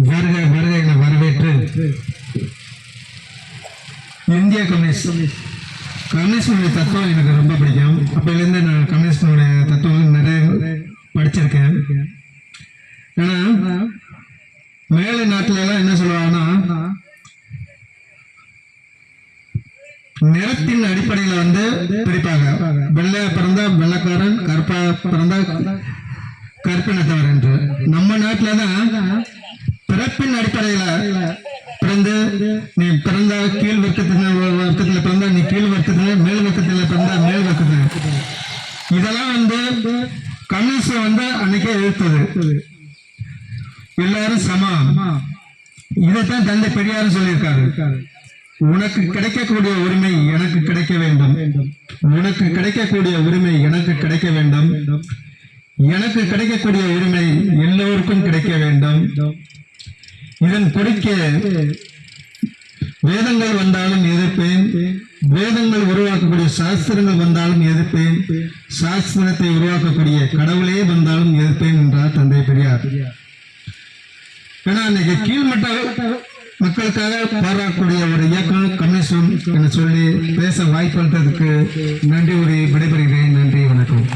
வருக வருக என வரவேற்று இந்திய கம்யூனிஸ்டுடைய தத்துவம் எனக்கு ரொம்ப பிடிக்கும். அப்போலேருந்து நான் கம்யூனிஸ்டுடைய தத்துவம் நிறைய படிச்சிருக்கேன். ஏன்னா மேலை நாட்டில எல்லாம் என்ன சொல்லுவாங்கன்னா, நிறத்தின் அடிப்படையில் பிரிப்பாங்க. வெள்ளை பிறந்தா வெள்ளக்காரன், கருப்பா பிறந்தா கற்பினத்தவர் என்று. நம்ம நாட்டில தான் பிறப்பின் அடிப்படையில பிறந்து, நீ பிறந்தா கீழ் வர்க்கத்துல பிறந்தா நீ கீழ் வர்க்கத்துல, மேல் வர்க்கத்துல பிறந்தா மேல் வர்க்கத்துல. இதெல்லாம் கம்யூனிஸ்ட் அன்னைக்கே எதிர்த்தது. எல்லாரும் சமம். இதைத்தான் தந்தை பெரியாரும் சொல்லியிருக்காரு. உனக்கு கிடைக்கக்கூடிய உரிமை எனக்கு கிடைக்க வேண்டும், உனக்கு கிடைக்கக்கூடிய உரிமை எனக்கு கிடைக்க வேண்டும், எனக்கு கிடைக்கக்கூடிய உரிமை எல்லோருக்கும் கிடைக்க வேண்டும். இதன் குறிக்க வேதங்கள் வந்தாலும் எதிர்ப்பேன், வேதங்கள் உருவாக்கக்கூடிய சாஸ்திரங்கள் வந்தாலும் எதிர்ப்பேன், சாஸ்திரத்தை உருவாக்கக்கூடிய கடவுளே வந்தாலும் எதிர்ப்பேன் என்றார் தந்தை பெரியார். ஏன்னா இன்னைக்கு கீழ்மட்ட மக்களுக்காக பாராட்டக்கூடிய ஒரு இயக்கம் கம்யூனிஸ்ட் என்று சொல்லி பேச வாய்ப்பு அளித்ததுக்கு நன்றி கூறி விடைபெறுகிறேன். நன்றி, வணக்கம்.